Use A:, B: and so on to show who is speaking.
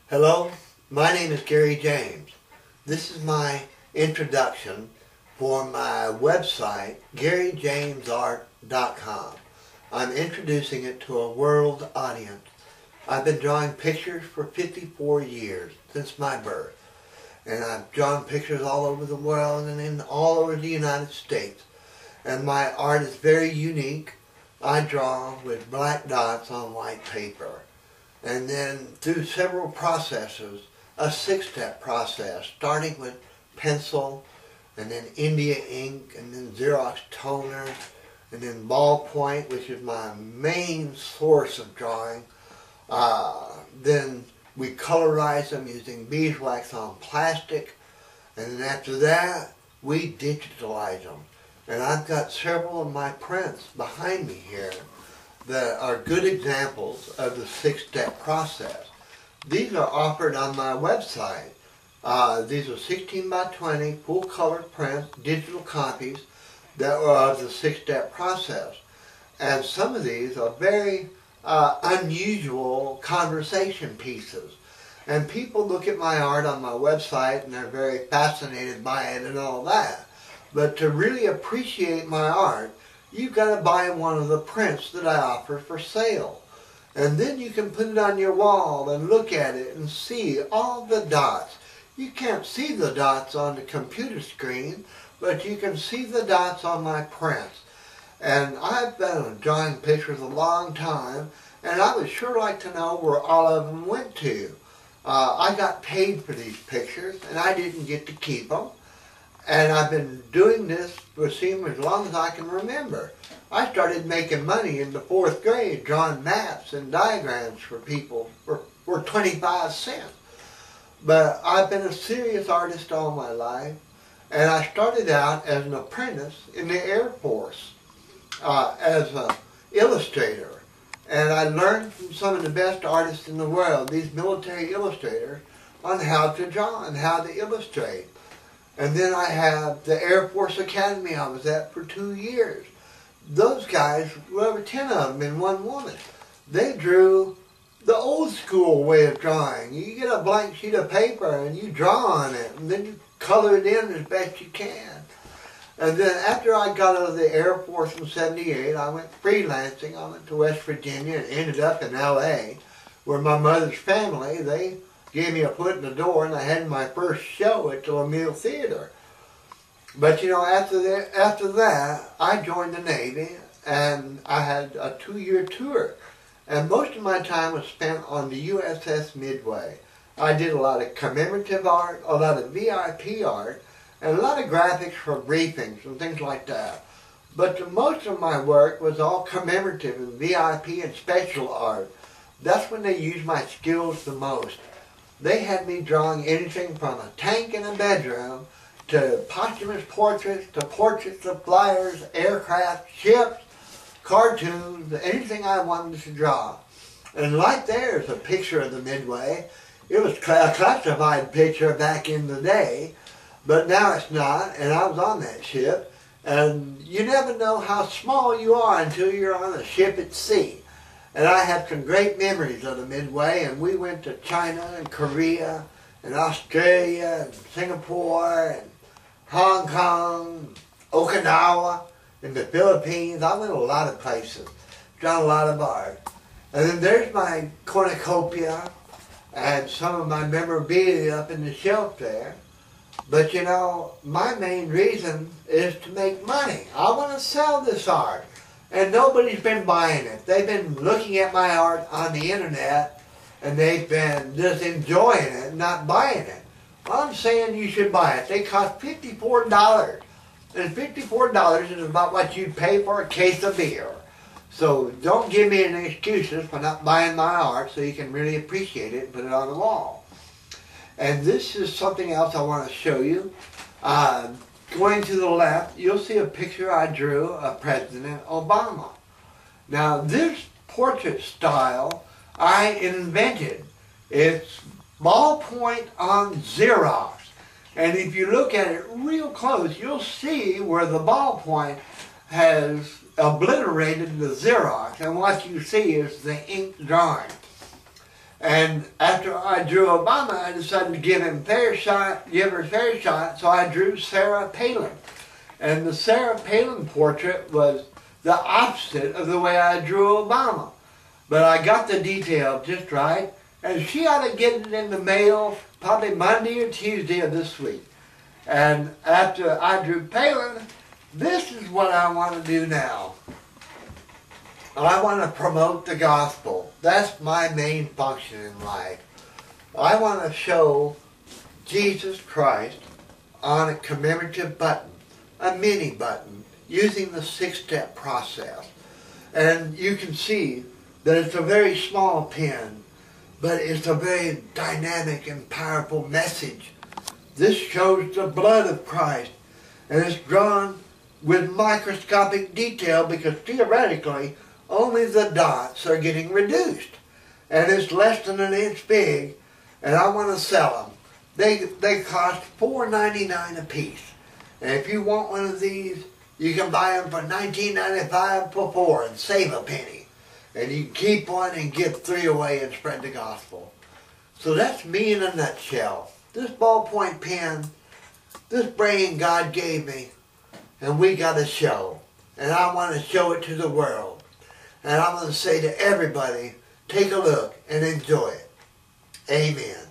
A: Hello, my name is Gary James. This is my introduction for my website, GaryJamesArt.com. I'm introducing it to a world audience. I've been drawing pictures for 54 years, since my birth. And I've drawn pictures all over the world and all over the United States. And my art is very unique. I draw with black dots on white paper. And then through several processes, a 6-step process, starting with pencil, and then India ink, and then Xerox toner, and then ballpoint, which is my main source of drawing. Then we colorize them using beeswax-on-plastic, and then after that, we digitalize them. And I've got several of my prints behind me here that are good examples of the 6-step process. These are offered on my website. These are 16 by 20 full color prints, digital copies that are of the 6-step process. And some of these are very unusual conversation pieces. And people look at my art on my website and they're very fascinated by it and all that. But to really appreciate my art, you've got to buy one of the prints that I offer for sale. And then you can put it on your wall and look at it and see all the dots. You can't see the dots on the computer screen, but you can see the dots on my prints. And I've been drawing pictures a long time, and I would sure like to know where all of them went to. I got paid for these pictures, and I didn't get to keep them. And I've been doing this for as long as I can remember. I started making money in the 4th grade, drawing maps and diagrams for people for 25 cents. But I've been a serious artist all my life, and I started out as an apprentice in the Air Force as an illustrator. And I learned from some of the best artists in the world, these military illustrators, on how to draw and how to illustrate. And then I have the Air Force Academy I was at for 2 years. Those guys, there were 10 of them and one woman. They drew the old school way of drawing. You get a blank sheet of paper and you draw on it, and then you color it in as best you can. And then after I got out of the Air Force in '78, I went freelancing. I went to West Virginia and ended up in LA, where my mother's family, they gave me a foot in the door, and I had my first show at the LaMille Theater. But you know, after that, I joined the Navy, and I had a 2-year tour. And most of my time was spent on the USS Midway. I did a lot of commemorative art, a lot of VIP art, and a lot of graphics for briefings and things like that. But most of my work was all commemorative and VIP and special art. That's when they used my skills the most. They had me drawing anything from a tank in a bedroom to posthumous portraits to portraits of flyers, aircraft, ships, cartoons, anything I wanted to draw. And right there is a picture of the Midway. It was a classified picture back in the day, but now it's not, and I was on that ship. And you never know how small you are until you're on a ship at sea. And I have some great memories of the Midway, and we went to China and Korea and Australia and Singapore and Hong Kong, Okinawa, and the Philippines. I went a lot of places, drawn a lot of art. And then there's my cornucopia and some of my memorabilia up in the shelf there. But you know, my main reason is to make money. I want to sell this art. And nobody's been buying it. They've been looking at my art on the internet, and they've been just enjoying it, not buying it. Well, I'm saying you should buy it. They cost $54. And $54 is about what you'd pay for a case of beer. So don't give me any excuses for not buying my art, so you can really appreciate it and put it on the wall. And this is something else I want to show you. Going to the left, you'll see a picture I drew of President Obama. Now, this portrait style I invented. It's ballpoint on Xerox. And if you look at it real close, you'll see where the ballpoint has obliterated the Xerox. And what you see is the ink drawing. And after I drew Obama, I decided to give her a fair shot, so I drew Sarah Palin. And the Sarah Palin portrait was the opposite of the way I drew Obama. But I got the detail just right, and she ought to get it in the mail probably Monday or Tuesday of this week. And after I drew Palin, this is what I want to do now. I want to promote the gospel. That's my main function in life. I want to show Jesus Christ on a commemorative button, a mini button, using the 6-step process. And you can see that it's a very small pen, but it's a very dynamic and powerful message. This shows the blood of Christ, and it's drawn with microscopic detail because theoretically only the dots are getting reduced. And it's less than an inch big, and I want to sell them. They cost $4.99 a piece. And if you want one of these, you can buy them for $19.95 for 4 and save a penny. And you can keep one and give 3 away and spread the gospel. So that's me in a nutshell. This ballpoint pen, this brain God gave me, and we got to show. And I want to show it to the world. And I'm going to say to everybody, take a look and enjoy it. Amen.